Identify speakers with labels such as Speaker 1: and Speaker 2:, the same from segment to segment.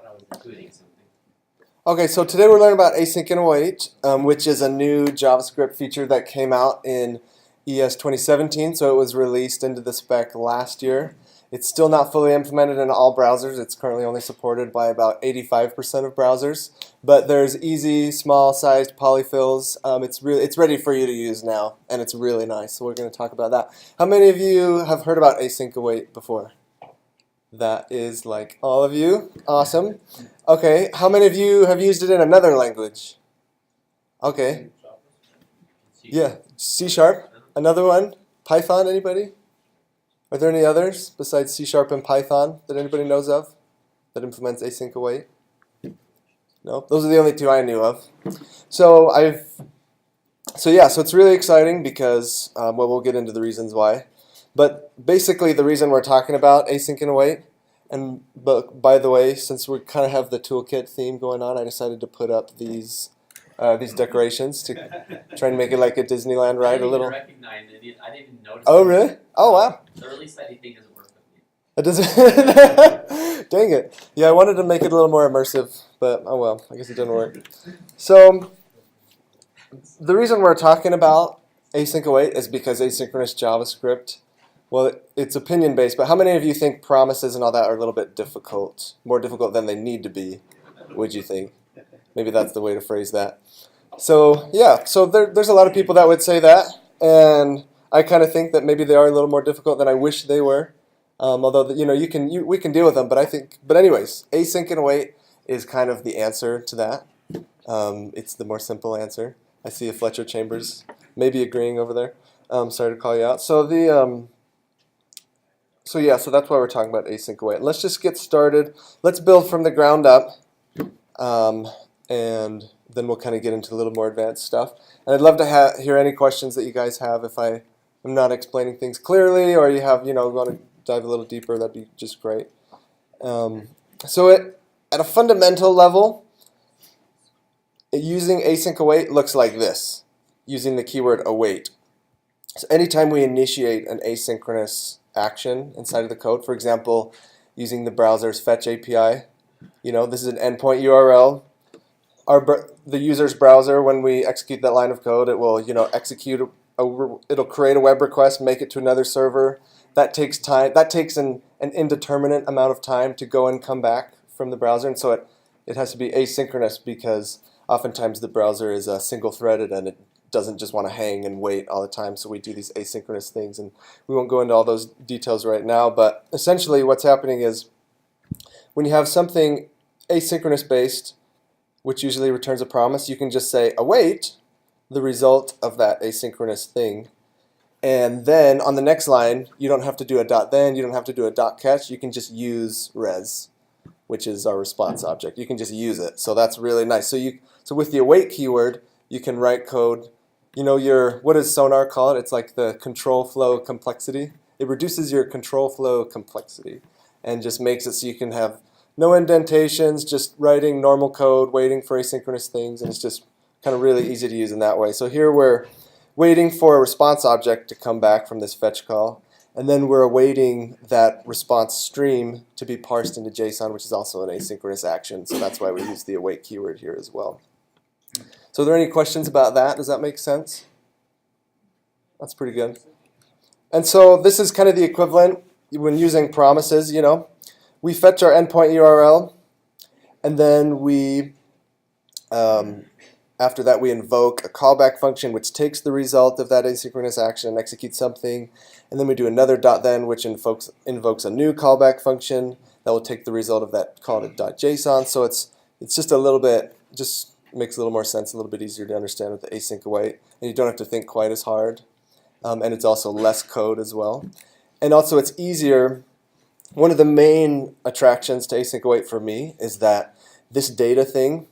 Speaker 1: thought I was including something.
Speaker 2: Okay, so today we're learning about async and await, which is a new JavaScript feature that came out in ES 2017, so it was released into the spec last year. It's still not fully implemented in all browsers. It's currently only supported by about 85% of browsers, but there's easy, small-sized polyfills. It's ready for you to use now, and it's really nice, so we're going to talk about that. How many of you have heard about async await before? That is like all of you. Awesome. Okay, how many of you have used it in another language? Okay. Yeah, C#. Another one? Python, anybody? Are there any others besides C# and Python that anybody knows of that implements async await? No? Those are the only two I knew of. So it's really exciting because, well, we'll get into the reasons why. But basically the reason we're talking about async and await, but by the way, since we kind of have the Toolkit theme going on, I decided to put up these decorations to try and make it like a Disneyland ride a little.
Speaker 1: I didn't even recognize it. I didn't even notice.
Speaker 2: Oh, really? Oh, wow.
Speaker 1: The release ID thing doesn't work with me.
Speaker 2: It doesn't. Dang it. Yeah, I wanted to make it a little more immersive, but oh well, I guess it didn't work. So the reason we're talking about async await is because asynchronous JavaScript, well, it's opinion-based, but how many of you think promises and all that are a little bit difficult, more difficult than they need to be, would you think? Maybe that's the way to phrase that. So yeah, so there's a lot of people that would say that, and I kind of think that maybe they are a little more difficult than I wish they were. Although we can deal with them, but anyways, async and await is kind of the answer to that. It's the more simple answer. I see a Fletcher Chambers maybe agreeing over there. Sorry to call you out. So so that's why we're talking about async await. Let's just get started. Let's build from the ground up, and then we'll kind of get into a little more advanced stuff. And I'd love to hear any questions that you guys have if I am not explaining things clearly, or you have want to dive a little deeper. That'd be just great. So at a fundamental level, using async await looks like this, using the keyword await. So anytime we initiate an asynchronous action inside of the code, for example, using the browser's fetch API, this is an endpoint URL. The user's browser, when we execute that line of code, it will it'll create a web request, make it to another server. That takes time. That takes an indeterminate amount of time to go and come back from the browser, and so it has to be asynchronous because oftentimes the browser is single-threaded and it doesn't just want to hang and wait all the time. So we do these asynchronous things, and we won't go into all those details right now. But essentially, what's happening is when you have something asynchronous-based, which usually returns a promise, you can just say await the result of that asynchronous thing. And then on the next line, you don't have to do a dot then, you don't have to do a dot catch, you can just use res, which is our response object. You can just use it. So that's really nice. So with the await keyword, you can write code. What does Sonar call it? It's like the control flow complexity. It reduces your control flow complexity and just makes it so you can have no indentations, just writing normal code, waiting for asynchronous things, and it's just kind of really easy to use in that way. So here we're waiting for a response object to come back from this fetch call, and then we're awaiting that response stream to be parsed into JSON, which is also an asynchronous action, so that's why we use the await keyword here as well. So are there any questions about that? Does that make sense? That's pretty good. And so this is kind of the equivalent when using promises, We fetch our endpoint URL, and then after that we invoke a callback function which takes the result of that asynchronous action and executes something, and then we do another .then which invokes a new callback function that will take the result of that call to .json. So it's just a little bit, just makes a little more sense, a little bit easier to understand with the async await, and you don't have to think quite as hard, and it's also less code as well. And also it's easier. One of the main attractions to async await for me is that this data thing,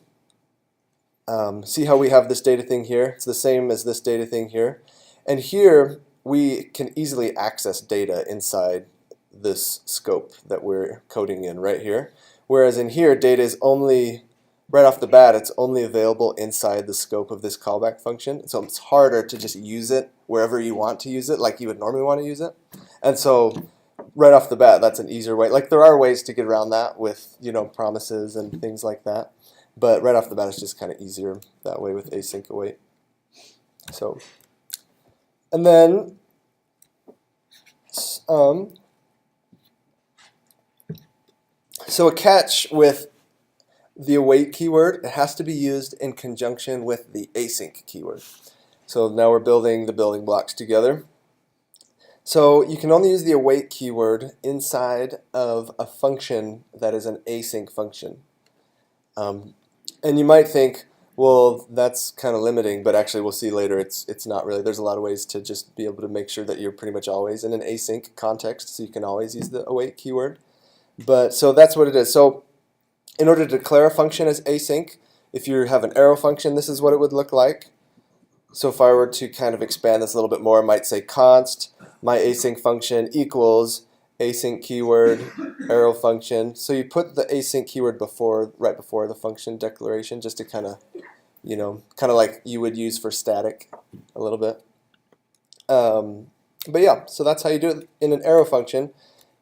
Speaker 2: see how we have this data thing here? It's the same as this data thing here. And here we can easily access data inside this scope that we're coding in right here. Whereas in here, data is only, right off the bat, it's only available inside the scope of this callback function. So it's harder to just use it wherever you want to use it, like you would normally want to use it. And so right off the bat, that's an easier way. Like there are ways to get around that with, you know, promises and things like that. But right off the bat, it's just kind of easier that way with async await. So, and then so a catch with the await keyword, it has to be used in conjunction with the async keyword. So now we're building the building blocks together. So you can only use the await keyword inside of a function that is an async function. And you might think, well, that's kind of limiting, but actually we'll see later it's not really. There's a lot of ways to just be able to make sure that you're pretty much always in an async context, so you can always use the await keyword. But so that's what it is. So in order to declare a function as async, if you have an arrow function, this is what it would look like. So if I were to kind of expand this a little bit more, I might say const my async function equals async keyword arrow function. So you put the async keyword right before the function declaration, just to kind of, you know, kind of like you would use for static a little bit. But yeah, so that's how you do it in an arrow function.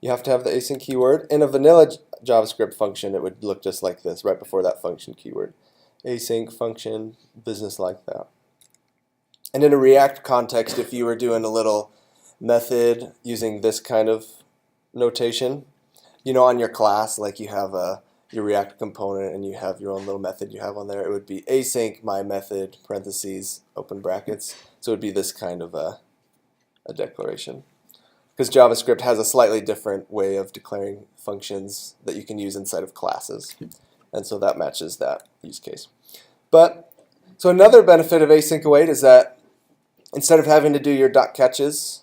Speaker 2: You have to have the async keyword. In a vanilla JavaScript function, it would look just like this, right before that function keyword. Async function, business like that. And in a React context, if you were doing a little method using this kind of notation, you know, on your class, like you have your React component and you have your own little method you have on there, it would be async my method parentheses open brackets. So it would be this kind of a declaration. Because JavaScript has a slightly different way of declaring functions that you can use inside of classes. And so that matches that use case. But so another benefit of async await is that instead of having to do your dot catches,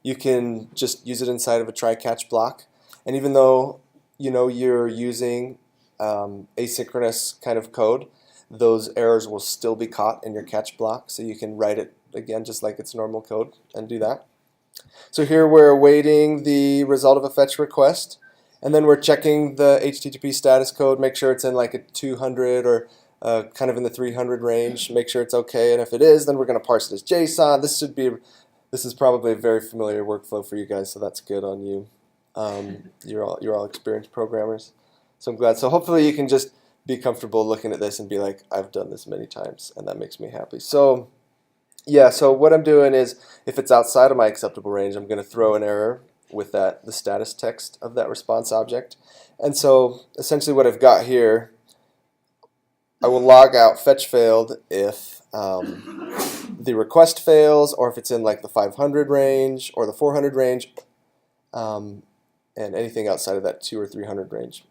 Speaker 2: you can just use it inside of a try catch block. And even though, you know, you're using asynchronous kind of code, those errors will still be caught in your catch block. So you can write it again just like it's normal code and do that. So here we're awaiting the result of a fetch request, and then we're checking the HTTP status code, make sure it's in like a 200 or kind of in the 300 range, make sure it's okay, and if it is, then we're going to parse it as JSON. This is probably a very familiar workflow for you guys, so that's good on you. You're all experienced programmers, so I'm glad. So hopefully you can just be comfortable looking at this and be like, I've done this many times, and that makes me happy. So yeah, so what I'm doing is, if it's outside of my acceptable range, I'm going to throw an error with the status text of that response object. And so essentially what I've got here, I will log out fetch failed if the request fails, or if it's in like the 500 range or the 400 range, and anything outside of that 200 or 300 range.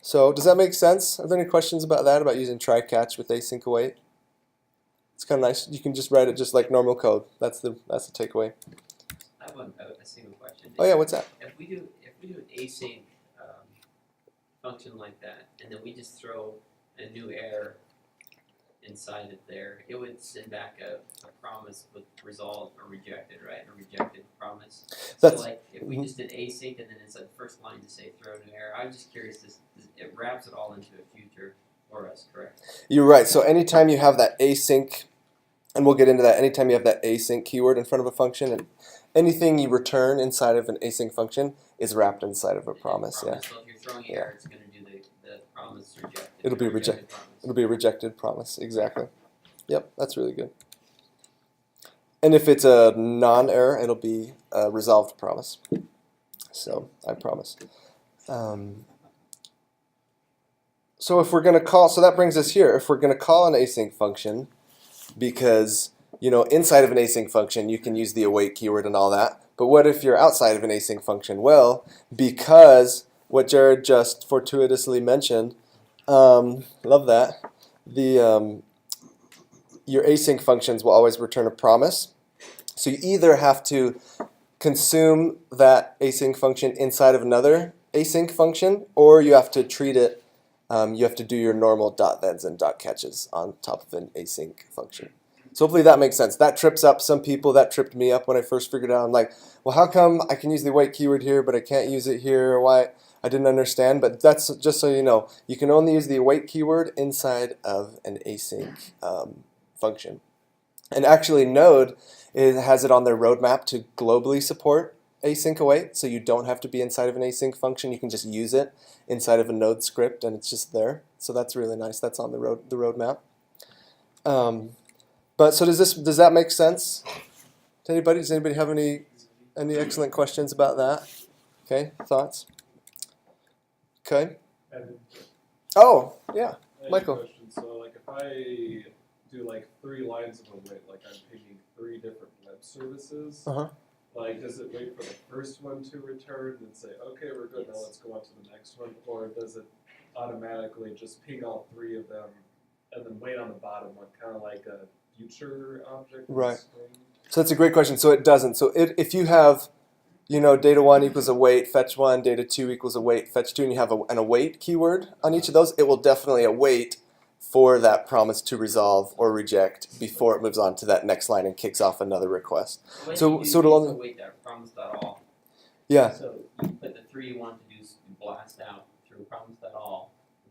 Speaker 2: So does that make sense? Are there any questions about that, about using try catch with async await? It's kind of nice. You can just write it just like normal code. That's the takeaway.
Speaker 1: I have a single question.
Speaker 2: Oh yeah, what's that?
Speaker 1: If we do an async function like that, and then we just throw a new error inside of there, it would send back a promise with resolved or rejected, right? A rejected promise.
Speaker 2: That's,
Speaker 1: so like if we just did async and then inside the first line to say throw a new error, I'm just curious. It wraps it all into a future for us, correct?
Speaker 2: You're right. So anytime you have that async, and we'll get into that, anytime you have that async keyword in front of a function, and anything you return inside of an async function is wrapped inside of a promise. Yeah.
Speaker 1: So if you're throwing error, it's going to do the promise rejected.
Speaker 2: It'll be rejected. It'll be a rejected promise. Exactly. Yep, that's really good. And if it's a non-error, it'll be a resolved promise. So I promise. So if we're going to call, so that brings us here. If we're going to call an async function, because, you know, inside of an async function you can use the await keyword and all that, but what if you're outside of an async function? Well, because what Jared just fortuitously mentioned, love that, your async functions will always return a promise. So you either have to consume that async function inside of another async function, or you have to treat it, you have to do your normal dot thens and dot catches on top of an async function. So hopefully that makes sense. That trips up some people. That tripped me up when I first figured it out. I'm like, well, how come I can use the await keyword here, but I can't use it here? Why? I didn't understand. But that's just so you know. You can only use the await keyword inside of an async function. And actually, Node has it on their roadmap to globally support async await, so you don't have to be inside of an async function. You can just use it inside of a Node script, and it's just there. So that's really nice. That's on the roadmap. But so does that make sense to anybody? Does anybody have any excellent questions about that? Okay, thoughts? Okay. Oh, yeah, Michael.
Speaker 3: Question. So, like, if I do like 3 lines of await, like I'm pinging 3 different web services, like, does it wait for the first one to return and say, okay, we're good, now let's go on to the next one, or does it automatically just ping all 3 of them and then wait on the bottom one, kind of like a future object?
Speaker 2: Right. So that's a great question. So it doesn't. So if you have, data 1 equals await, fetch 1, data 2 equals await, fetch 2, and you have an await keyword on each of those, it will definitely await for that promise to resolve or reject before it moves on to that next line and kicks off another request. So it'll only
Speaker 1: await that promise.all.
Speaker 2: Yeah.
Speaker 1: So you put the 3 you want to do blast out through promise.all,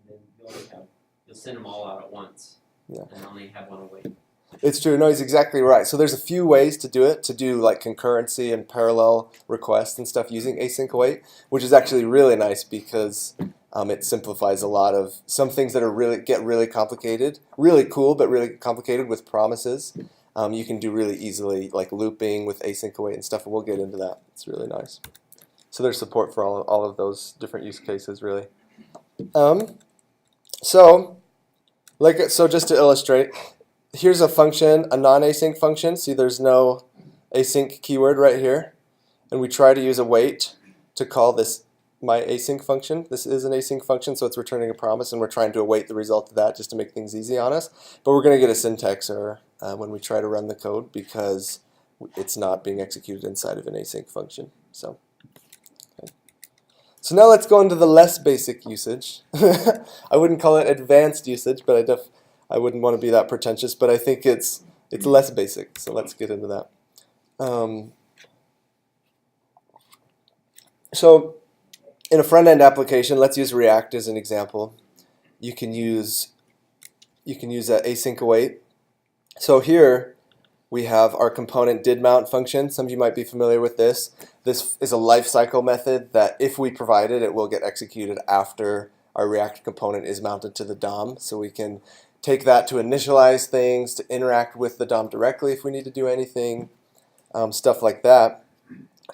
Speaker 1: and then you'll send them all out at once.
Speaker 2: Yeah.
Speaker 1: And only have one await.
Speaker 2: It's true. No, he's exactly right. So there's a few ways to do it, to do like concurrency and parallel requests and stuff using async await, which is actually really nice because it simplifies a lot of some things that get really complicated, really cool, but really complicated with promises. You can do really easily, like looping with async await and stuff, and we'll get into that. It's really nice. So there's support for all of those different use cases, really. So just to illustrate, here's a function, a non-async function. See, there's no async keyword right here. And we try to use await to call this my async function. This is an async function, so it's returning a promise, and we're trying to await the result of that just to make things easy on us. But we're going to get a syntax error when we try to run the code because it's not being executed inside of an async function. So now let's go into the less basic usage. I wouldn't call it advanced usage, but I wouldn't want to be that pretentious, but I think it's less basic, so let's get into that. So in a front-end application, let's use React as an example. You can use async await. So here we have our component didMount function. Some of you might be familiar with this. This is a lifecycle method that if we provide it, it will get executed after our React component is mounted to the DOM. So we can take that to initialize things, to interact with the DOM directly if we need to do anything, stuff like that.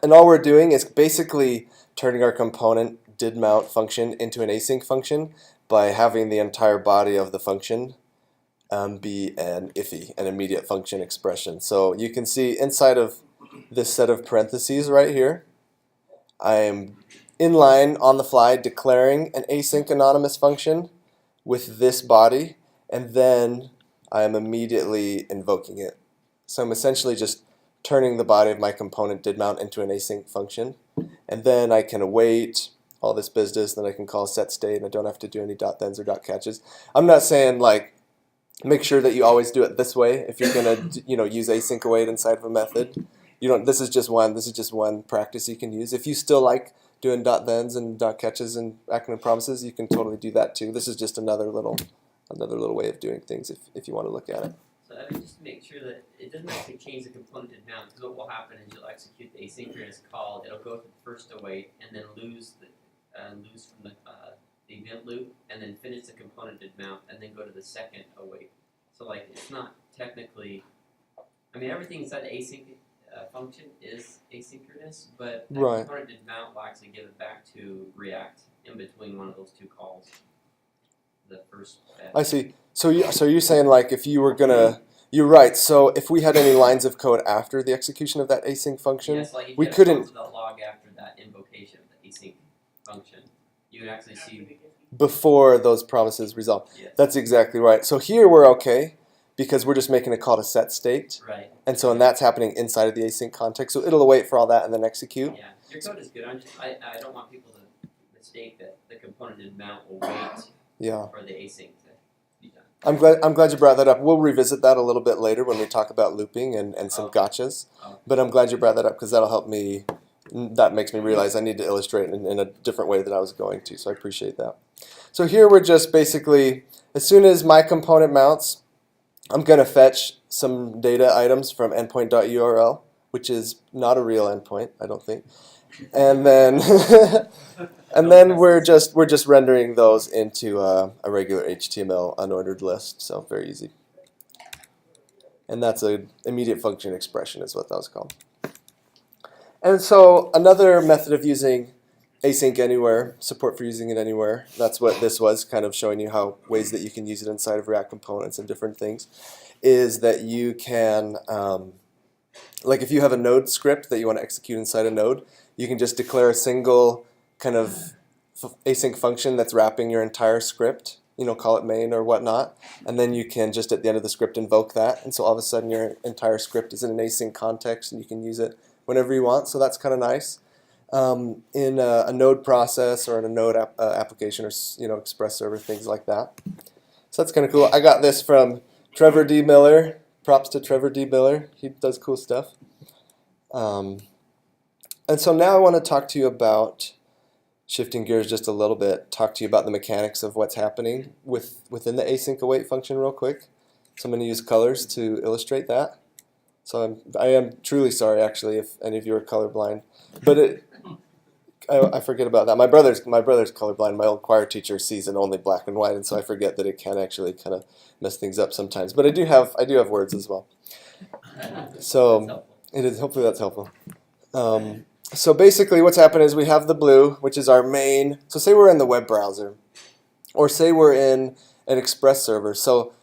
Speaker 2: And all we're doing is basically turning our component didMount function into an async function by having the entire body of the function be an IFI, an immediate function expression. So you can see inside of this set of parentheses right here, I am inline on the fly declaring an async anonymous function with this body, and then I am immediately invoking it. So I'm essentially just turning the body of my component didMount into an async function, and then I can await all this business, then I can call set state, and I don't have to do any .thens or .catches. I'm not saying like make sure that you always do it this way if you're gonna use async await inside of a method. This is just one practice you can use. If you still like doing .thens and .catches and acronym promises, you can totally do that too. This is just another little way of doing things if you want to look at it.
Speaker 1: So I would just make sure that it doesn't actually change the component didMount, because what will happen is you'll execute the asynchronous call. It'll go to the first await and then lose from the event loop, and then finish the component didMount, and then go to the second await. So like it's not technically, everything inside the async function is asynchronous, but the component didMount will actually give it back to React in between one of those 2 calls. The first.
Speaker 2: I see. So you're saying like if you were gonna, you're right. So if we had any lines of code after the execution of that async function,
Speaker 1: yes, like if
Speaker 2: we
Speaker 1: you had
Speaker 2: couldn't.
Speaker 1: a log after that invocation of the async function, you would actually see
Speaker 2: before those promises resolve.
Speaker 1: Yes.
Speaker 2: That's exactly right. So here we're okay because we're just making a call to set state.
Speaker 1: Right.
Speaker 2: And that's happening inside of the async context. So it'll await for all that and then execute.
Speaker 1: Yeah, your code is good. I don't want people to mistake that the component didMount will wait for the async to be done.
Speaker 2: I'm glad you brought that up. We'll revisit that a little bit later when we talk about looping and some gotchas. But I'm glad you brought that up because that'll help me. That makes me realize I need to illustrate in a different way than I was going to. So I appreciate that. So here we're just basically, as soon as my component mounts, I'm going to fetch some data items from endpoint.url which is not a real endpoint, I don't think. And then we're just rendering those into a regular HTML unordered list. So very easy. And that's an immediate function expression is what that was called. And so another method of using async anywhere, support for using it anywhere, that's what this was, kind of showing you how ways that you can use it inside of React components and different things, is that you can, like if you have a node script that you want to execute inside a node, you can just declare a single kind of async function that's wrapping your entire script, call it main or whatnot, and then you can just at the end of the script invoke that, and so all of a sudden your entire script is in an async context and you can use it whenever you want, so that's kind of nice. In a node process or in a node application or Express server, things like that. So that's kind of cool. I got this from Trevor D. Miller. Props to Trevor D. Miller. He does cool stuff. And so now I want to talk to you about, shifting gears just a little bit, talk to you about the mechanics of what's happening within the async await function real quick. So I'm going to use colors to illustrate that. So I am truly sorry, actually, if any of you are colorblind. But I forget about that. My brother's colorblind. My old choir teacher sees in only black and white, and so I forget that it can actually kind of mess things up sometimes. But I do have words as well. So it is. Hopefully that's helpful. So basically, what's happened is we have the blue, which is our main. So say we're in the web browser, or say we're in an Express server. So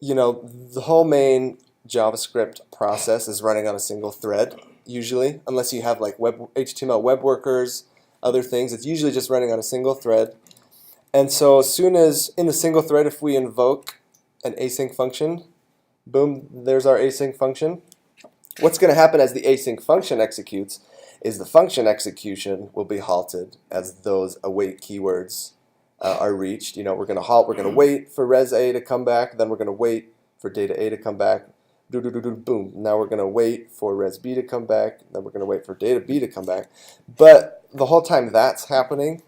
Speaker 2: the whole main JavaScript process is running on a single thread, usually, unless you have like HTML web workers, other things. It's usually just running on a single thread. And so as soon as in the single thread, if we invoke an async function, boom, there's our async function. What's going to happen as the async function executes is the function execution will be halted as those await keywords are reached. We're going to halt, we're going to wait for res A to come back, then we're going to wait for data A to come back. Boom. Now we're going to wait for res B to come back. Then we're going to wait for data B to come back. But the whole time that's happening,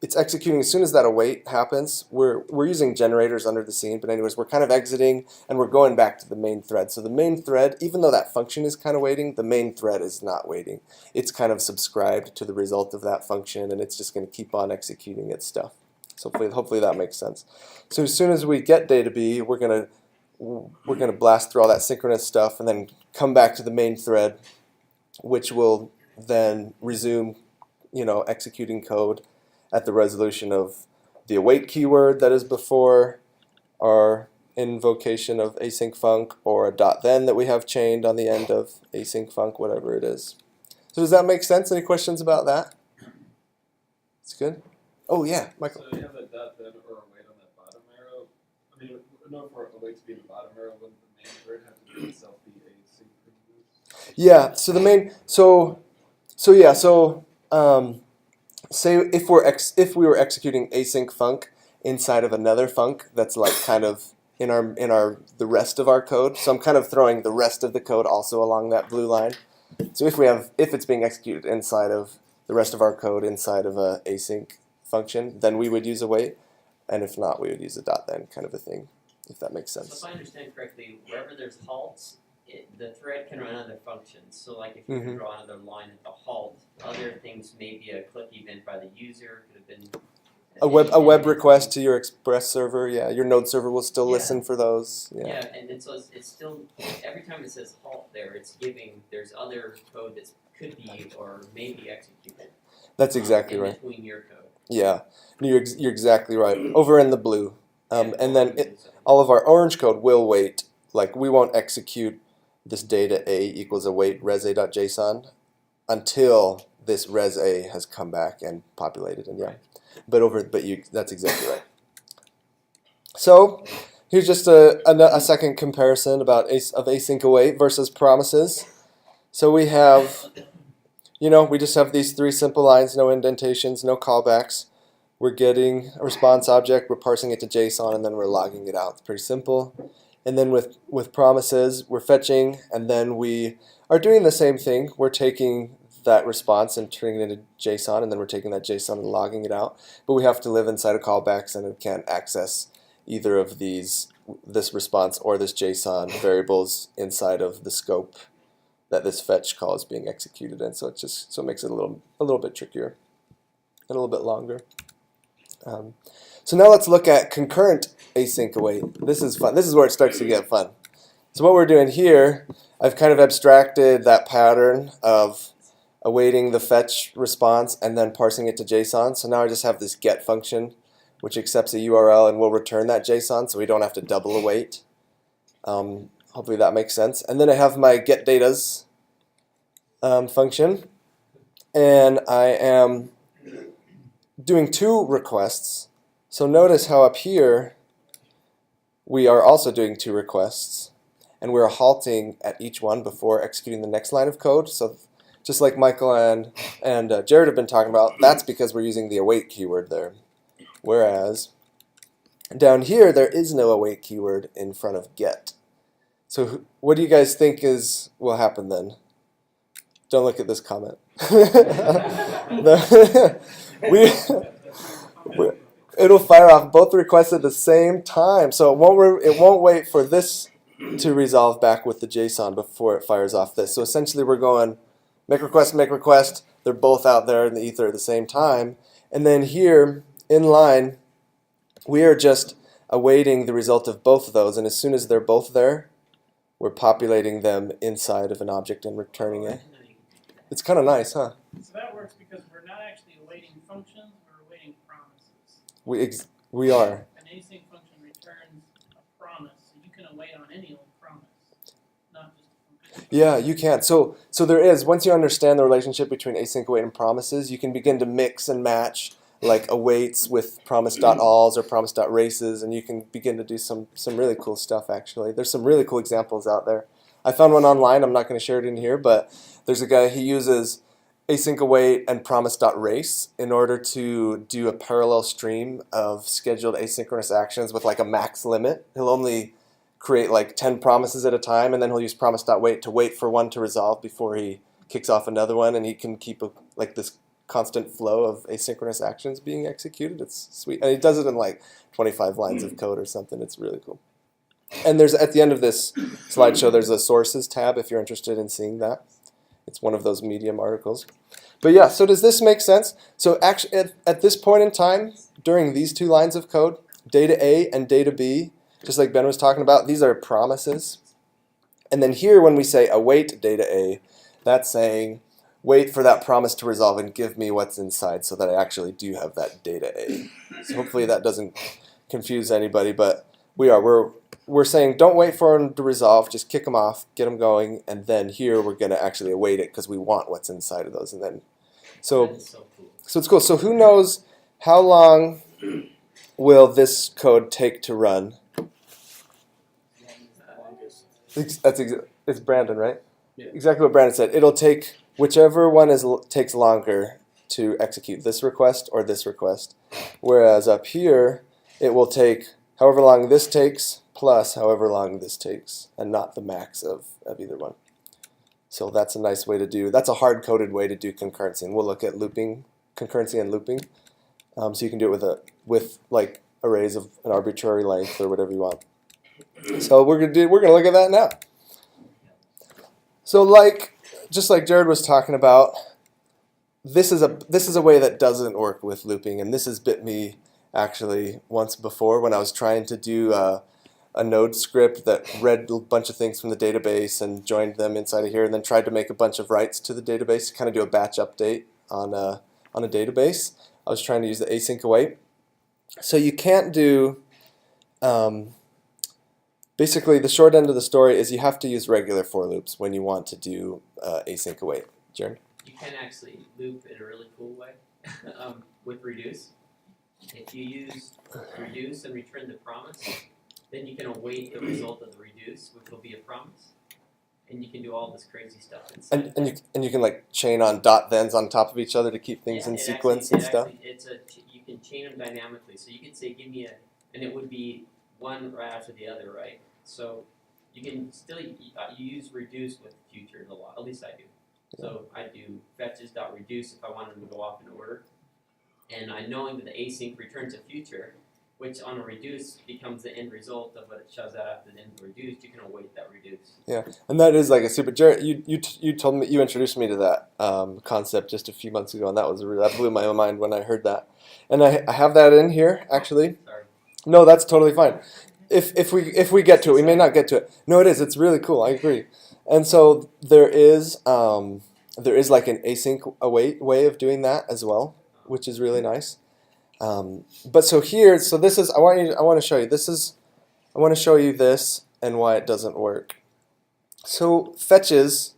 Speaker 2: it's executing as soon as that await happens. We're using generators under the scene, but anyways, we're kind of exiting and we're going back to the main thread. So the main thread, even though that function is kind of waiting, the main thread is not waiting. It's kind of subscribed to the result of that function, and it's just going to keep on executing its stuff. So hopefully that makes sense. So as soon as we get data B, we're going to blast through all that synchronous stuff and then come back to the main thread, which will then resume, executing code at the resolution of the await keyword that is before our invocation of async func, or a .then that we have chained on the end of async func, whatever it is. So does that make sense? Any questions about that? It's good? Oh yeah, Michael.
Speaker 3: So you have a .then or await on that bottom arrow. I mean, no, for await to be the bottom arrow, wouldn't the main thread have to be itself be asynchronous?
Speaker 2: Yeah, so the main, say if we were executing async func inside of another func that's like kind of in the rest of our code. So I'm kind of throwing the rest of the code also along that blue line. So if it's being executed inside of the rest of our code inside of a async function, then we would use await, and if not, we would use a .then kind of a thing, if that makes sense.
Speaker 1: So if I understand correctly, wherever there's halts, the thread can run other functions. So like if you draw another line at the halt, other things may be a click event by the user, could have been
Speaker 2: a web request to your Express server. Yeah, your node server will still listen for those.
Speaker 1: Yeah, and so it's still, every time it says halt there, it's giving, there's other code that could be or may be executed.
Speaker 2: That's exactly right.
Speaker 1: In between your code.
Speaker 2: Yeah, you're exactly right. Over in the blue. And then all of our orange code will wait. Like we won't execute this data A equals await res.a.json until this res A has come back and populated. And that's exactly right. So here's just a second comparison of async await versus promises. So we have, we just have these three simple lines, no indentations, no callbacks. We're getting a response object, we're parsing it to JSON, and then we're logging it out. It's pretty simple. And then with promises, we're fetching, and then we are doing the same thing. We're taking that response and turning it into JSON, and then we're taking that JSON and logging it out. But we have to live inside of callbacks, and it can't access either of this response or this JSON variables inside of the scope that this fetch call is being executed in. So it makes it a little bit trickier and a little bit longer. So now let's look at concurrent async await. This is fun. This is where it starts to get fun. So what we're doing here, I've kind of abstracted that pattern of awaiting the fetch response and then parsing it to JSON. So now I just have this get function which accepts a URL and will return that JSON, so we don't have to double await. Hopefully that makes sense. And then I have my getDatas function, and I am doing 2 requests. So notice how up here we are also doing 2 requests, and we're halting at each one before executing the next line of code. So just like Michael and Jared have been talking about, that's because we're using the await keyword there. Whereas down here there is no await keyword in front of get. So what do you guys think will happen then? Don't look at this comment. It'll fire off both requests at the same time. So it won't wait for this to resolve back with the JSON before it fires off this. So essentially we're going make request. They're both out there in the ether at the same time. And then here in line, we are just awaiting the result of both of those. And as soon as they're both there, we're populating them inside of an object and returning it. It's kind of nice, huh?
Speaker 4: So that works because we're not actually awaiting functions, we're awaiting promises.
Speaker 2: We are.
Speaker 4: An async function returns a promise, so you can await on any old promise, not just a function.
Speaker 2: Yeah, you can. So there is, once you understand the relationship between async await and promises, you can begin to mix and match like awaits with promise.alls or promise.races, and you can begin to do some really cool stuff actually. There's some really cool examples out there. I found one online, I'm not going to share it in here, but there's a guy, he uses async await and promise.race in order to do a parallel stream of scheduled asynchronous actions with like a max limit. He'll only create like 10 promises at a time, and then he'll use promise.wait to wait for one to resolve before he kicks off another one, and he can keep like this constant flow of asynchronous actions being executed. It's sweet. And he does it in like 25 lines of code or something. It's really cool. And there's at the end of this slideshow, there's a sources tab if you're interested in seeing that. It's one of those Medium articles. But yeah, so does this make sense? So actually, at this point in time, during these 2 lines of code, data A and data B, just like Ben was talking about, these are promises. And then here when we say await data A, that's saying wait for that promise to resolve and give me what's inside so that I actually do have that data A. So hopefully that doesn't confuse anybody, but we're saying don't wait for them to resolve, just kick them off, get them going, and then here we're going to actually await it because we want what's inside of those. And then so it's cool. So who knows how long will this code take to run? It's Brandon, right?
Speaker 1: Yeah.
Speaker 2: Exactly what Brandon said. It'll take whichever one takes longer to execute, this request or this request. Whereas up here, it will take however long this takes plus however long this takes, and not the max of either one. So that's a nice way to do, that's a hard-coded way to do concurrency. And we'll look at looping, concurrency and looping. So you can do it with like arrays of an arbitrary length or whatever you want. So we're gonna look at that now. So just like Jared was talking about, this is a way that doesn't work with looping, and this has bit me actually once before when I was trying to do a node script that read a bunch of things from the database and joined them inside of here, and then tried to make a bunch of writes to the database to kind of do a batch update on a database. I was trying to use the async await. So you can't do basically, the short end of the story is you have to use regular for loops when you want to do async await. Jared?
Speaker 1: You can actually loop in a really cool way with reduce. If you use reduce and return the promise, then you can await the result of the reduce, which will be a promise. And you can do all this crazy stuff inside.
Speaker 2: And you can like chain on dot thens on top of each other to keep things in sequence and stuff.
Speaker 1: You can chain them dynamically. So you can say, give me and it would be one right after the other, right? So you can still you use reduce with futures a lot. At least I do. So I do fetches.reduce if I want them to go off in order. And knowing that the async returns a future, which on a reduce becomes the end result of what it shoves out after the end of the reduced. You can await that reduce.
Speaker 2: Yeah, and that is like a super. Jared, you told me, you introduced me to that concept just a few months ago, and that blew my mind when I heard that. And I have that in here actually.
Speaker 1: Sorry.
Speaker 2: No, that's totally fine. If we get to it, we may not get to it. No, it is. It's really cool. I agree. And so there is like an async await way of doing that as well, which is really nice. But so here, so this is I want to show you. I want to show you this and why it doesn't work. So fetches.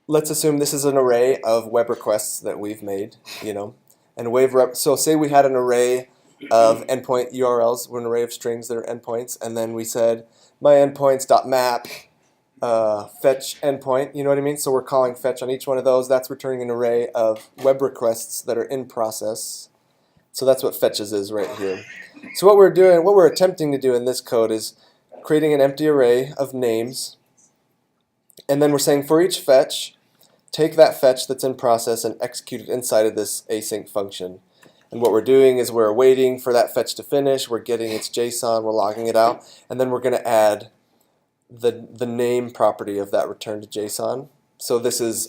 Speaker 2: Let's assume this is an array of web requests that we've made, and so say we had an array of endpoint URLs, we're an array of strings that are endpoints, and then we said my endpoints.map fetch endpoint, you know what I mean? So we're calling fetch on each one of those. That's returning an array of web requests that are in process. So that's what fetches is right here. So what we're attempting to do in this code is creating an empty array of names, and then we're saying for each fetch, take that fetch that's in process and execute it inside of this async function. And what we're doing is we're waiting for that fetch to finish, we're getting its JSON, we're logging it out, and then we're going to add the name property of that return to JSON. So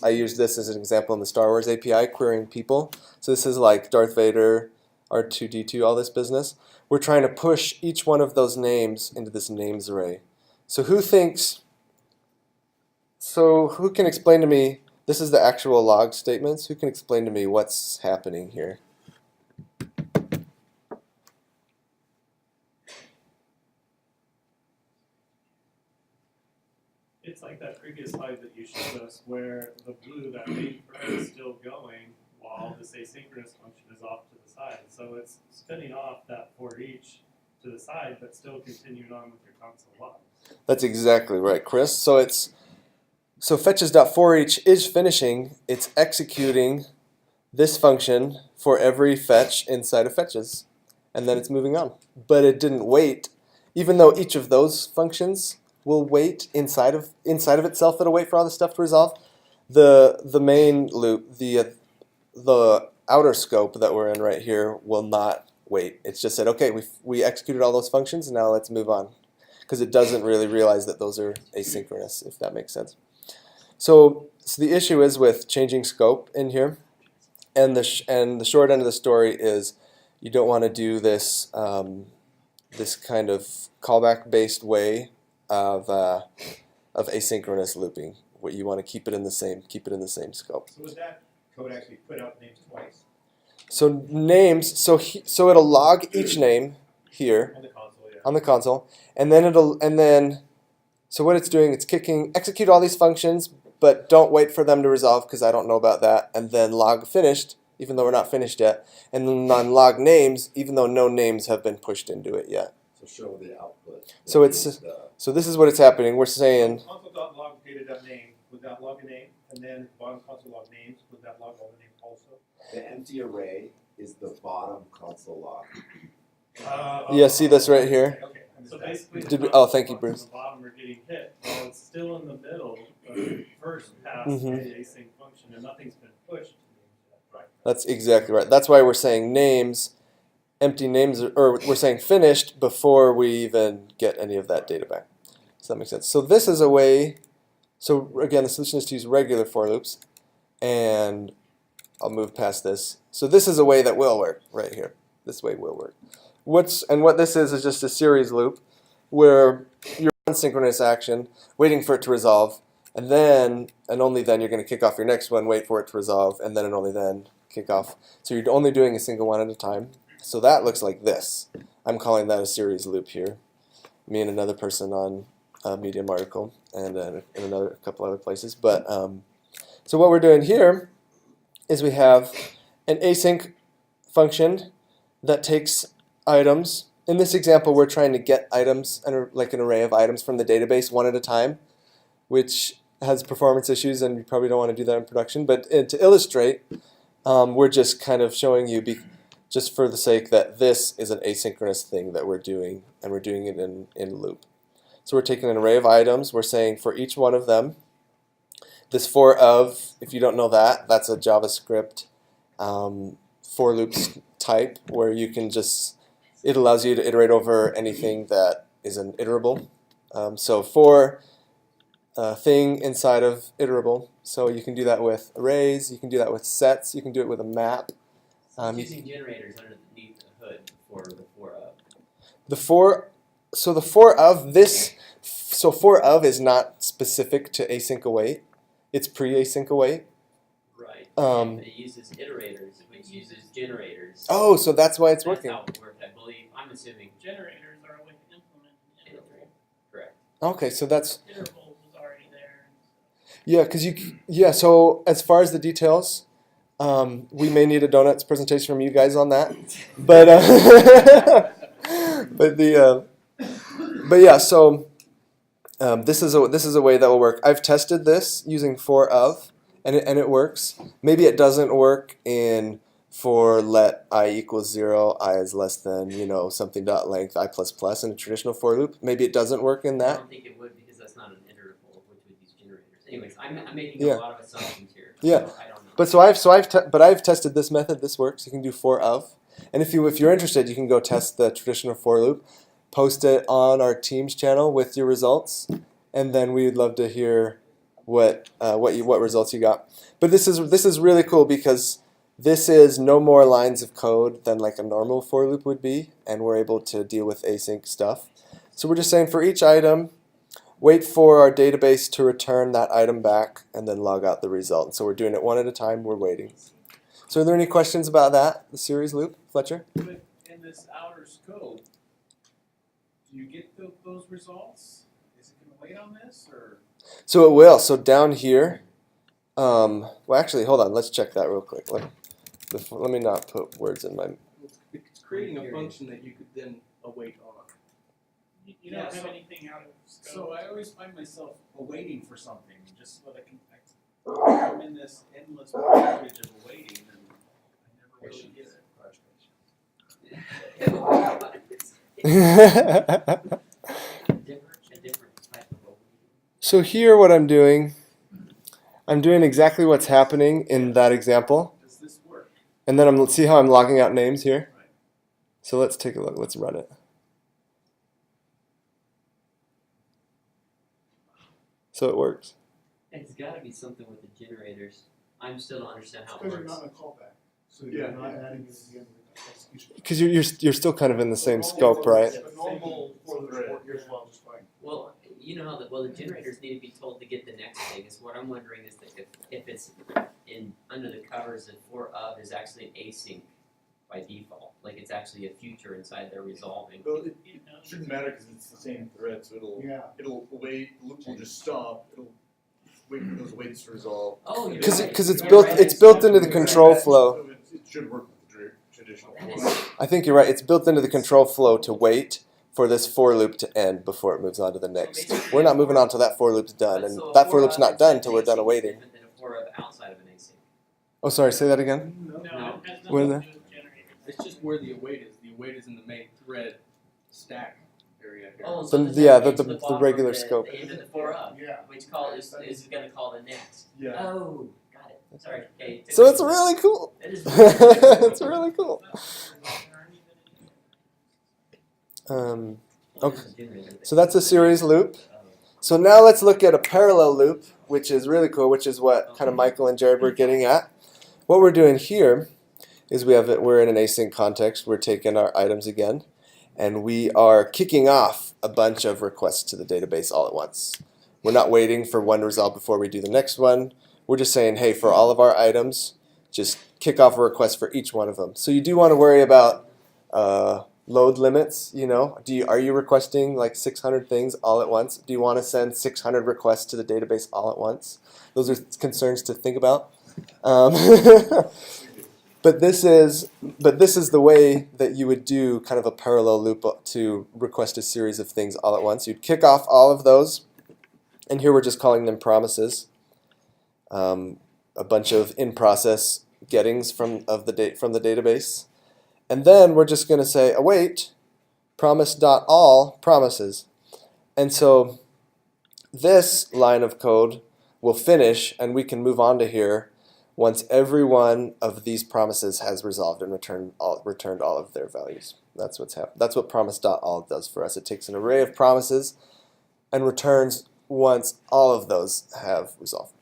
Speaker 2: I use this as an example in the Star Wars API, querying people. So this is like Darth Vader, R2-D2, all this business. We're trying to push each one of those names into this names array. So who can explain to me, this is the actual log statements, who can explain to me what's happening here?
Speaker 3: It's like that previous slide that you showed us where the blue, that main thread is still going while this asynchronous function is off to the side. So it's spinning off that for each to the side, but still continuing on with your console logs.
Speaker 2: That's exactly right, Chris. So fetches.forEach is finishing, it's executing this function for every fetch inside of fetches, and then it's moving on. But it didn't wait, even though each of those functions will wait inside of itself. It'll wait for all the stuff to resolve. The main loop, the outer scope that we're in right here, will not wait. It's just said, okay, we executed all those functions, and now let's move on, because it doesn't really realize that those are asynchronous, if that makes sense. So the issue is with changing scope in here, and the short end of the story is you don't want to do this this kind of callback-based way of asynchronous looping. What you want to keep it in the same scope.
Speaker 5: So would that code actually put out names twice
Speaker 2: So names, so it'll log each name here
Speaker 5: on the console? Yeah.
Speaker 2: on the console, and then so what it's doing, it's execute all these functions, but don't wait for them to resolve because I don't know about that, and then log finished, even though we're not finished yet, and then log names, even though no names have been pushed into it yet.
Speaker 6: So show the output.
Speaker 2: So this is what it's happening. We're saying
Speaker 5: Console.log data.name, would that log a name? And then bottom console log names, would that log all the names also?
Speaker 6: The empty array is the bottom console log.
Speaker 2: yeah, see this right here?
Speaker 5: Okay.
Speaker 3: So basically,
Speaker 2: Thank you, Bruce.
Speaker 3: the bottom are getting hit. Well, it's still in the middle of the first pass
Speaker 2: Mhm.
Speaker 3: of the async function, and nothing's been pushed.
Speaker 5: Right.
Speaker 2: That's exactly right. That's why we're saying names, empty names, or we're saying finished before we even get any of that data back. Does that make sense? So this is a way, so again, the solution is to use regular for loops, and I'll move past this. So this is a way that will work right here. This way will work. What this is just a series loop where you're on synchronous action, waiting for it to resolve, and only then you're going to kick off your next one, wait for it to resolve, and only then kick off. So you're only doing a single one at a time. So that looks like this. I'm calling that a series loop here. Me and another person on a Medium article and in a couple other places. But so what we're doing here is we have an async function that takes items. In this example, we're trying to get items, like an array of items from the database one at a time, which has performance issues, and you probably don't want to do that in production. But to illustrate, we're just kind of showing you, just for the sake that this is an asynchronous thing that we're doing, and we're doing it in loop. So we're taking an array of items. We're saying for each one of them, this for of, if you don't know that, that's a JavaScript for loops type where you can just it allows you to iterate over anything that is an iterable. So for thing inside of iterable, so you can do that with arrays, you can do that with sets, you can do it with a map.
Speaker 1: It's using generators underneath the hood for the for of.
Speaker 2: So the for of this, so for of is not specific to async await. It's pre-async await.
Speaker 1: Right.
Speaker 2: Um,
Speaker 1: It uses iterators, which uses generators.
Speaker 2: Oh, so that's why it's
Speaker 1: That's
Speaker 2: working.
Speaker 1: how it worked, I believe. I'm assuming.
Speaker 4: Generators are a way to implement an interval.
Speaker 1: Correct.
Speaker 2: Okay, so that's
Speaker 4: Intervals is already there.
Speaker 2: yeah, so as far as the details, we may need a donuts presentation from you guys on that, but but yeah, so this is a way that will work. I've tested this using for of, and it works. Maybe it doesn't work in for let I equals 0, I is less than something dot length I plus plus in a traditional for loop. Maybe it doesn't work in
Speaker 1: I
Speaker 2: that.
Speaker 1: don't think it would because that's not an iterable, which would use generators. Anyways, I'm making
Speaker 2: Yeah.
Speaker 1: a lot of assumptions here.
Speaker 2: Yeah.
Speaker 1: So I don't know.
Speaker 2: But I've tested this method. This works. You can do for of, and if you're interested, you can go test the traditional for loop, post it on our Teams channel with your results, and then we would love to hear what results you got. But this is really cool because this is no more lines of code than like a normal for loop would be, and we're able to deal with async stuff. So we're just saying for each item, wait for our database to return that item back, and then log out the result. So we're doing it one at a time. We're waiting. So are there any questions about that, the series loop, Fletcher?
Speaker 5: But in this outer scope, do you get those results? Is it going to wait on this, or?
Speaker 2: So it will. So down here, well, actually, hold on. Let's check that real quick. Let me not put words in my.
Speaker 7: It's creating a function that you could then await on.
Speaker 4: You don't
Speaker 5: Yeah,
Speaker 4: have
Speaker 5: so-
Speaker 4: anything out of scope.
Speaker 5: So I always find myself awaiting for something, just so that I'm in this endless package of awaiting, and I never really get it.
Speaker 1: A different type of overview.
Speaker 2: So here, what I'm doing exactly what's happening in that example,
Speaker 5: Does this work?
Speaker 2: and then see how I'm logging out names here. So let's take a look. Let's run it. So it works.
Speaker 1: It's got to be something with the generators. I'm still don't understand how it
Speaker 8: Because you're
Speaker 1: works.
Speaker 8: not in a callback, so
Speaker 7: Yeah.
Speaker 8: you're not adding it at the end of the execution.
Speaker 2: Because you're still kind of in the same scope, right?
Speaker 8: The normal for the report here as well, just fine.
Speaker 1: Well, you know how the generators need to be told to get the next thing. Is what I'm wondering is that if it's in under the covers and for of is actually an async by default, like it's actually a future inside their resolving.
Speaker 7: Well, it
Speaker 4: You know,
Speaker 7: shouldn't matter because it's the same thread, so
Speaker 8: Yeah.
Speaker 7: it'll wait. The loop will just stop. It'll wait for those waits to resolve.
Speaker 1: Oh, you're
Speaker 2: Because
Speaker 1: right.
Speaker 2: it's
Speaker 1: You're
Speaker 2: built
Speaker 1: right.
Speaker 2: it's built into the control flow.
Speaker 7: So it should work with the traditional
Speaker 1: That
Speaker 7: form.
Speaker 1: is-
Speaker 2: I think you're right. It's built into the control flow to wait for this for loop to end before it moves on to the next. We're not moving on till that for loop's done, and
Speaker 1: So a
Speaker 2: that for
Speaker 1: for
Speaker 2: loop's
Speaker 1: of
Speaker 2: not done
Speaker 1: inside
Speaker 2: till we're done
Speaker 1: async is
Speaker 2: awaiting.
Speaker 1: different than a for of outside of an async.
Speaker 2: Oh, sorry. Say that again.
Speaker 4: No, it has nothing
Speaker 2: Where
Speaker 4: to
Speaker 2: the-
Speaker 4: do with generators.
Speaker 7: It's just where the await is. The await is in the main thread stack area here.
Speaker 1: Oh,
Speaker 2: The-
Speaker 1: so does
Speaker 2: yeah,
Speaker 1: that
Speaker 2: the-
Speaker 1: mean
Speaker 2: the
Speaker 1: bottom
Speaker 2: regular
Speaker 1: of
Speaker 2: scope.
Speaker 1: The end of the for of,
Speaker 8: Yeah.
Speaker 1: which is going to call the next.
Speaker 7: Yeah.
Speaker 1: Oh, got it. Sorry. Okay.
Speaker 2: So it's really cool.
Speaker 1: That is really cool.
Speaker 2: It's really cool. Okay. So that's a series loop. So now let's look at a parallel loop, which is really cool, which is what kind of Michael and Jared were getting at. What we're doing here is we're in an async context. We're taking our items again, and we are kicking off a bunch of requests to the database all at once. We're not waiting for one to resolve before we do the next one. We're just saying, hey, for all of our items, just kick off a request for each one of them. So you do want to worry about load limits. Are you requesting like 600 things all at once? Do you want to send 600 requests to the database all at once? Those are concerns to think about. But this is the way that you would do kind of a parallel loop to request a series of things all at once. You'd kick off all of those, and here we're just calling them promises. A bunch of in-process gettings from the database, and then we're just going to say await promise.all promises, and so this line of code will finish, and we can move on to here once every one of these promises has resolved and returned all of their values. That's what's happened. That's what promise.all does for us. It takes an array of promises and returns once all of those have resolved.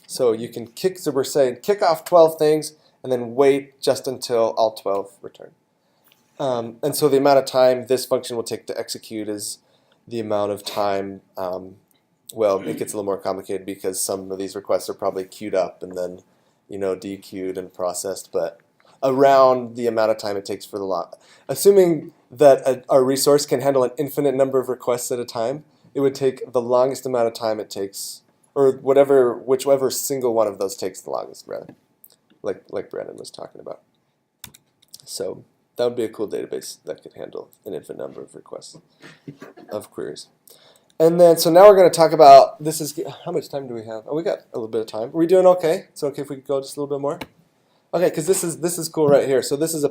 Speaker 2: So you can so we're saying kick off 12 things and then wait just until all 12 return. And so the amount of time this function will take to execute is the amount of time, well, it gets a little more complicated because some of these requests are probably queued up and then, dequeued and processed, but around the amount of time it takes for the log. Assuming that our resource can handle an infinite number of requests at a time, it would take the longest amount of time it takes, or whichever single one of those takes the longest, rather, like Brandon was talking about. So that would be a cool database that could handle an infinite number of requests of queries. And then, so now we're going to talk about, how much time do we have? Oh, we got a little bit of time. Are we doing okay? It's okay if we go just a little bit more? Okay, because this is cool right here. So this is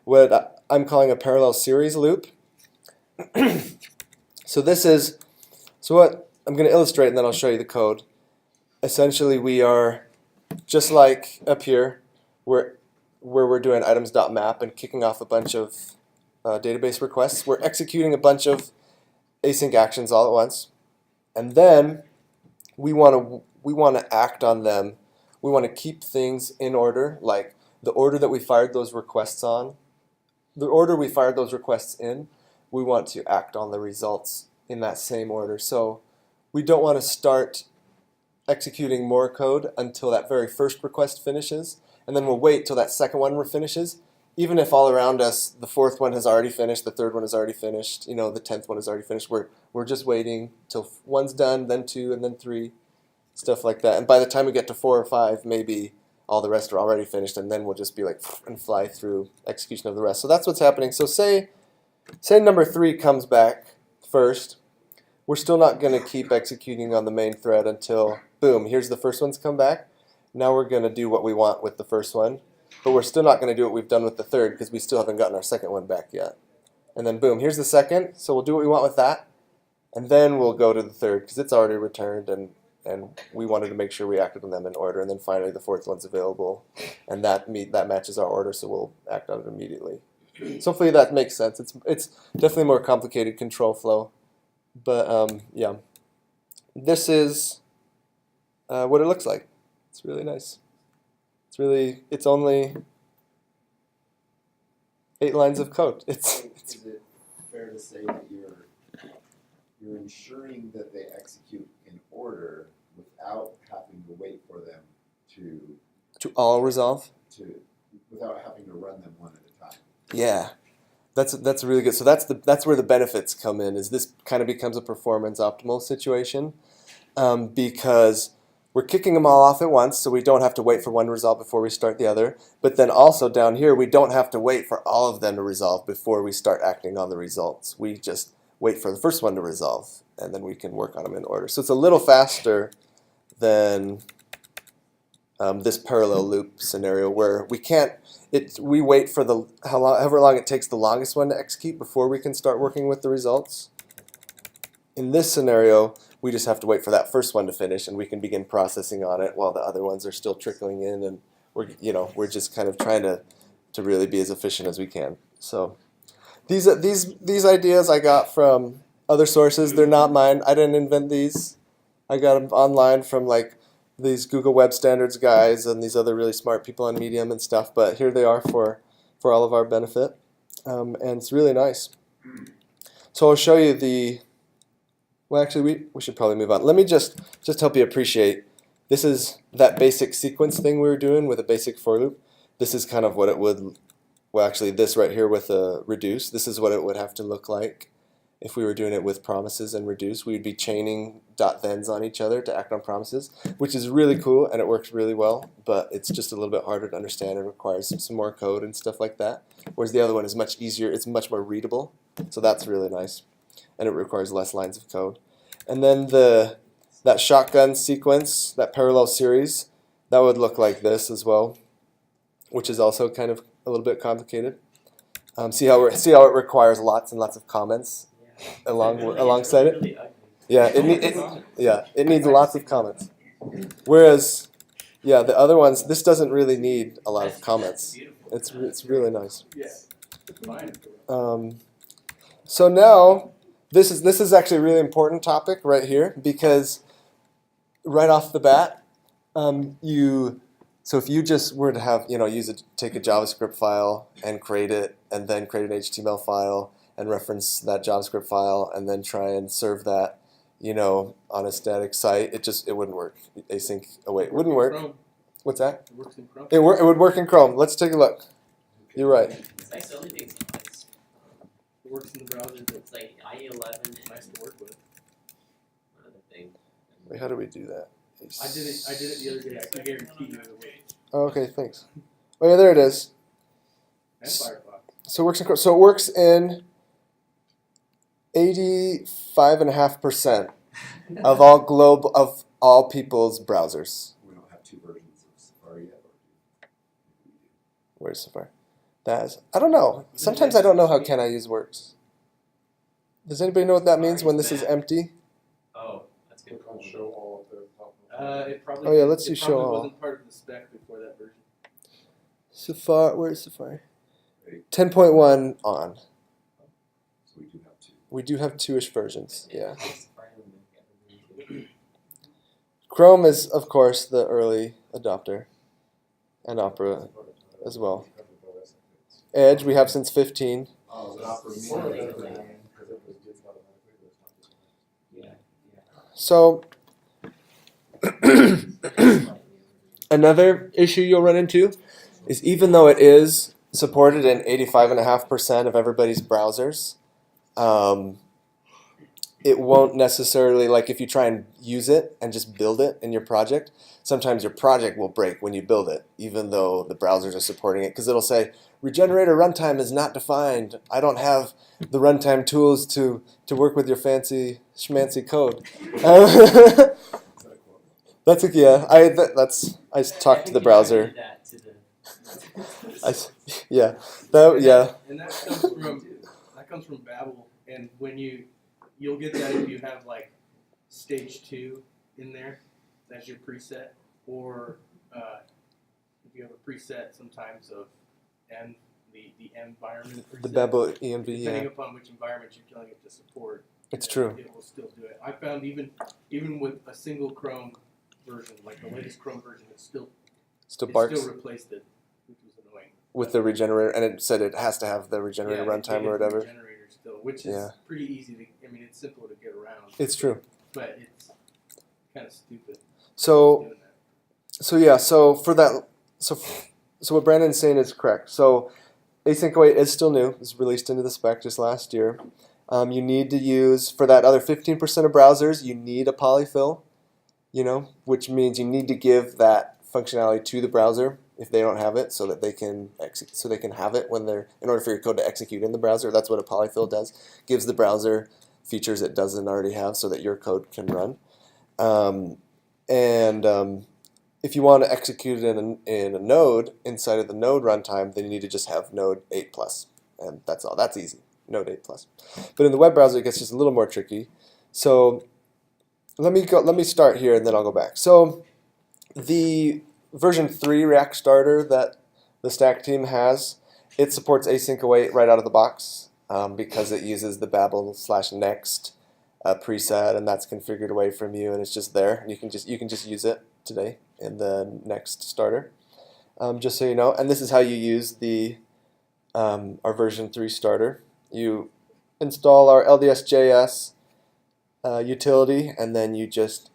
Speaker 2: what I'm calling a parallel series loop. So what I'm going to illustrate, and then I'll show you the code. Essentially, we are just like up here, where we're doing items.map and kicking off a bunch of database requests. We're executing a bunch of async actions all at once, and then we want to act on them. We want to keep things in order, like the order that we fired those requests on, the order we fired those requests in. We want to act on the results in that same order. So we don't want to start executing more code until that very first request finishes, and then we'll wait till that second one finishes. Even if all around us, the fourth one has already finished, the third one has already finished, the 10th one has already finished, we're just waiting till one's done, then two, and then three, stuff like that. And by the time we get to 4 or 5, maybe all the rest are already finished, and then we'll just be like and fly through execution of the rest. So that's what's happening. So say number 3 comes back first. We're still not going to keep executing on the main thread until, boom, here's the first one's come back. Now we're going to do what we want with the first one. But we're still not going to do what we've done with the third because we still haven't gotten our second one back yet. And then boom, here's the second. So we'll do what we want with that. And then we'll go to the third because it's already returned and we wanted to make sure we acted on them in order. And then finally the fourth one's available. And that matches our order, so we'll act on it immediately. So hopefully that makes sense. It's definitely a more complicated control flow. But yeah, this is what it looks like. It's really nice. It's only 8 lines of code.
Speaker 6: Is it fair to say that you're ensuring that they execute in order without having to wait for them to
Speaker 2: all resolve?
Speaker 6: Without having to run them one at a time?
Speaker 2: Yeah, that's really good. So that's where the benefits come in. Is this kind of becomes a performance optimal situation because we're kicking them all off at once, so we don't have to wait for one to resolve before we start the other. But then also down here, we don't have to wait for all of them to resolve before we start acting on the results. We just wait for the first one to resolve, and then we can work on them in order. So it's a little faster than this parallel loop scenario where we wait for however long it takes the longest one to execute before we can start working with the results. In this scenario, we just have to wait for that first one to finish, and we can begin processing on it while the other ones are still trickling in, and we're just kind of trying to really be as efficient as we can. So these ideas I got from other sources. They're not mine. I didn't invent these. I got them online from like these Google Web Standards guys and these other really smart people on Medium and stuff. But here they are for all of our benefit, and it's really nice. So I'll show you well, actually, we should probably move on. Let me just help you appreciate. This is that basic sequence thing we were doing with a basic for loop. This is kind of what it would, well, actually, this right here with a reduce. This is what it would have to look like if we were doing it with promises and reduce. We would be chaining .thens on each other to act on promises, which is really cool, and it works really well, but it's just a little bit harder to understand and requires some more code and stuff like that. Whereas the other one is much easier. It's much more readable, so that's really nice. And it requires less lines of code. And then that shotgun sequence, that parallel series, that would look like this as well, which is also kind of a little bit complicated. See how it requires lots and lots of comments alongside it.
Speaker 1: Really ugly.
Speaker 2: Yeah, it needs lots of comments. Whereas, yeah, the other ones, this doesn't really need a lot of comments. It's really nice.
Speaker 7: Yeah. Fine.
Speaker 2: So now this is actually a really important topic right here, because right off the bat, so if you just were to have, take a JavaScript file and create it, and then create an HTML file and reference that JavaScript file, and then try and serve that, on a static site, it wouldn't work. Async await wouldn't work.
Speaker 7: Chrome.
Speaker 2: What's that?
Speaker 7: It works in Chrome.
Speaker 2: It would work in Chrome. Let's take a look. You're right.
Speaker 1: It's nice. The only thing is,
Speaker 7: It works in the browser.
Speaker 1: it's like IE11 and
Speaker 7: Nice to work with.
Speaker 1: one other thing.
Speaker 2: Wait, how do we do that?
Speaker 7: I did it the other day. I can guarantee you it works.
Speaker 2: Oh, okay, thanks. Oh yeah, there it is.
Speaker 7: And Firefox.
Speaker 2: So it works in Chrome. So it works in 85.5% of all people's browsers.
Speaker 6: We don't have two versions of Safari yet, or do we?
Speaker 2: Where's Safari? I don't know. Sometimes I don't know how can I use works. Does anybody know what that means when this is empty?
Speaker 1: Oh, that's good.
Speaker 3: Click on show all at the top.
Speaker 7: It probably.
Speaker 2: Oh, yeah, let's
Speaker 7: it
Speaker 2: do show
Speaker 7: probably
Speaker 2: all.
Speaker 7: wasn't part of the spec before that version.
Speaker 2: Safari, where's Safari?
Speaker 6: Right.
Speaker 2: 10.1 on.
Speaker 6: So we do have two.
Speaker 2: We do have two-ish versions, yeah.
Speaker 1: Safari would make everything too.
Speaker 2: Chrome is, of course, the early adopter, and Opera as well. Edge we have since 15.
Speaker 6: Oh,
Speaker 1: So
Speaker 6: not for
Speaker 1: it's
Speaker 6: me.
Speaker 1: slightly
Speaker 6: Because
Speaker 1: delayed.
Speaker 6: it gets automatically, but it's not just mine.
Speaker 1: Yeah,
Speaker 2: So
Speaker 1: yeah.
Speaker 2: another issue you'll run into is, even though it is supported in 85.5% of everybody's browsers, it won't necessarily, like if you try and use it and just build it in your project, sometimes your project will break when you build it, even though the browsers are supporting it, because it'll say, regenerator runtime is not defined. I don't have the runtime tools to work with your fancy schmancy code. That's a, yeah. I talked to the browser.
Speaker 1: That to the
Speaker 2: Yeah, yeah.
Speaker 7: And that comes from Babel. And when you'll get that if you have like stage 2 in there as your preset, or if you have a preset sometimes of the environment preset.
Speaker 2: The Babel ENV,
Speaker 7: Depending
Speaker 2: yeah.
Speaker 7: upon which environment you're telling it to support.
Speaker 2: It's true.
Speaker 7: It will still do it. I found even with a single Chrome version, like the latest Chrome version, it still
Speaker 2: Barks
Speaker 7: replaced it, which was annoying.
Speaker 2: with the regenerator, and it said it has to have the regenerator
Speaker 7: Yeah,
Speaker 2: runtime
Speaker 7: it
Speaker 2: or
Speaker 7: is
Speaker 2: whatever.
Speaker 7: Regenerator still, which is
Speaker 2: Yeah.
Speaker 7: pretty easy to. I mean, it's simple to get around.
Speaker 2: It's true.
Speaker 7: But it's kind of stupid.
Speaker 2: So
Speaker 7: doing that.
Speaker 2: So what Brandon's saying is correct. So Async await is still new. It was released into the spec just last year. You need to use, for that other 15% of browsers, you need a polyfill, which means you need to give that functionality to the browser if they don't have it, so that they can have it when in order for your code to execute in the browser. That's what a polyfill does. Gives the browser features it doesn't already have, so that your code can run. If you want to execute it in a node inside of the node runtime, then you need to just have node 8+, and that's all. That's easy, node 8+. But in the web browser, it gets just a little more tricky. So let me start here, and then I'll go back. So the version 3 React Starter that the Stack team has, it supports async await right out of the box, because it uses the Babel/next preset, and that's configured away from you, and it's just there, and you can just use it today in the next starter, just so you know. And this is how you use our version 3 starter. You install our LDS.js utility, and then you just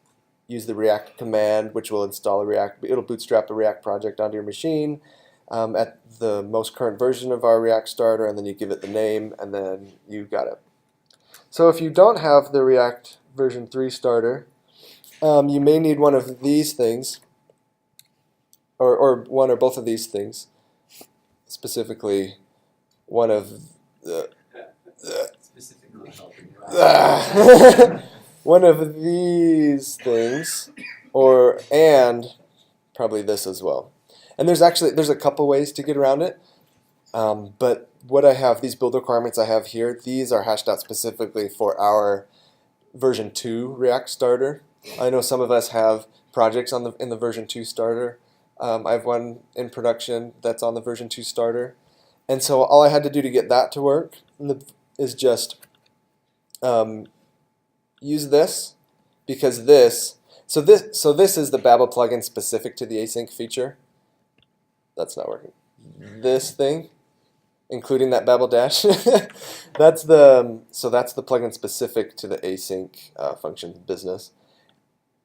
Speaker 2: use the React command, which will install it'll bootstrap a React project onto your machine at the most current version of our React starter, and then you give it the name, and then you got it. So if you don't have the React version 3 starter, you may need one of these things, or one or both of these things, specifically one of the
Speaker 1: specifically helping.
Speaker 2: one of these things, and probably this as well. And there's a couple ways to get around it, but what I have, these build requirements I have here, these are hashed out specifically for our version 2 React starter. I know some of us have projects in the version 2 starter. I have one in production that's on the version 2 starter, And so all I had to do to get that to work is just use this, because this is the Babel plugin specific to the async feature. That's not working. This thing, including that Babel dash, that's the plugin specific to the async function business.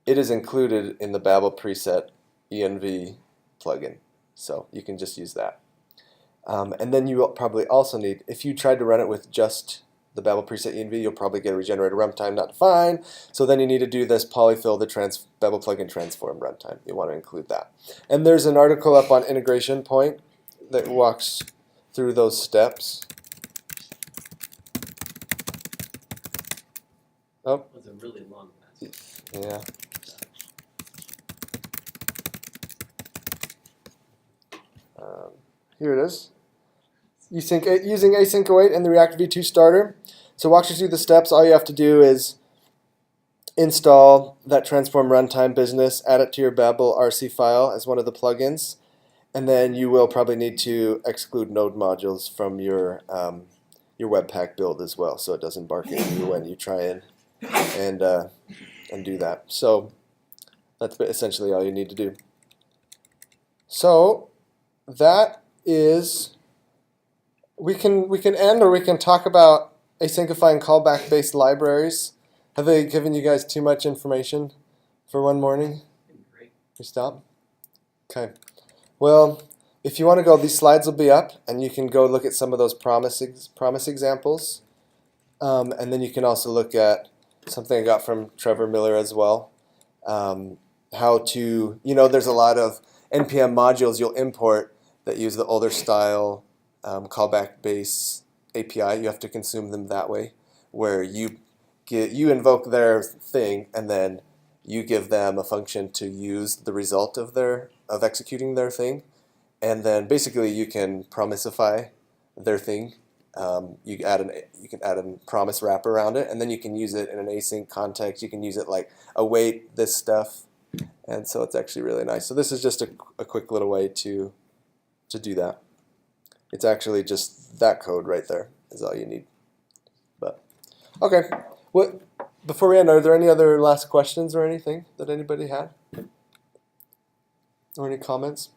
Speaker 2: It is included in the Babel preset env plugin, so you can just use that. And then you will probably also need, if you tried to run it with just the Babel preset env, you'll probably get a regenerated runtime not defined. So then you need to do this polyfill the Babel plugin transform runtime. You want to include that. And there's an article up on Integration Point that walks through those steps. Oh,
Speaker 1: That was a really long passage.
Speaker 2: yeah. Here it is. Using async await and the React v2 starter. So walks you through the steps. All you have to do is install that transform runtime business, add it to your Babel RC file as one of the plugins, and then you will probably need to exclude node modules from your Webpack build as well, so it doesn't bark at you when you try and do that. So that's essentially all you need to do. So that is. We can end, or we can talk about asyncify and callback based libraries. Have they given you guys too much information for one morning?
Speaker 1: Great.
Speaker 2: You stop? Okay. Well, if you want to go, these slides will be up, and you can go look at some of those promise examples. And then you can also look at something I got from Trevor Miller as well. How to, there's a lot of NPM modules you'll import that use the older style callback base API. You have to consume them that way, where you invoke their thing and then you give them a function to use the result of executing their thing, and then basically you can promisify their thing. You can add a promise wrapper around it, and then you can use it in an async context. You can use it like await this stuff, and so it's actually really nice. So this is just a quick little way to do that. It's actually just that code right there is all you need. But okay, before we end, are there any other last questions or anything that anybody had? Or any comments?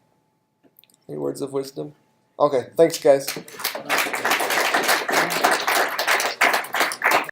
Speaker 2: Any words of wisdom? Okay, thanks guys.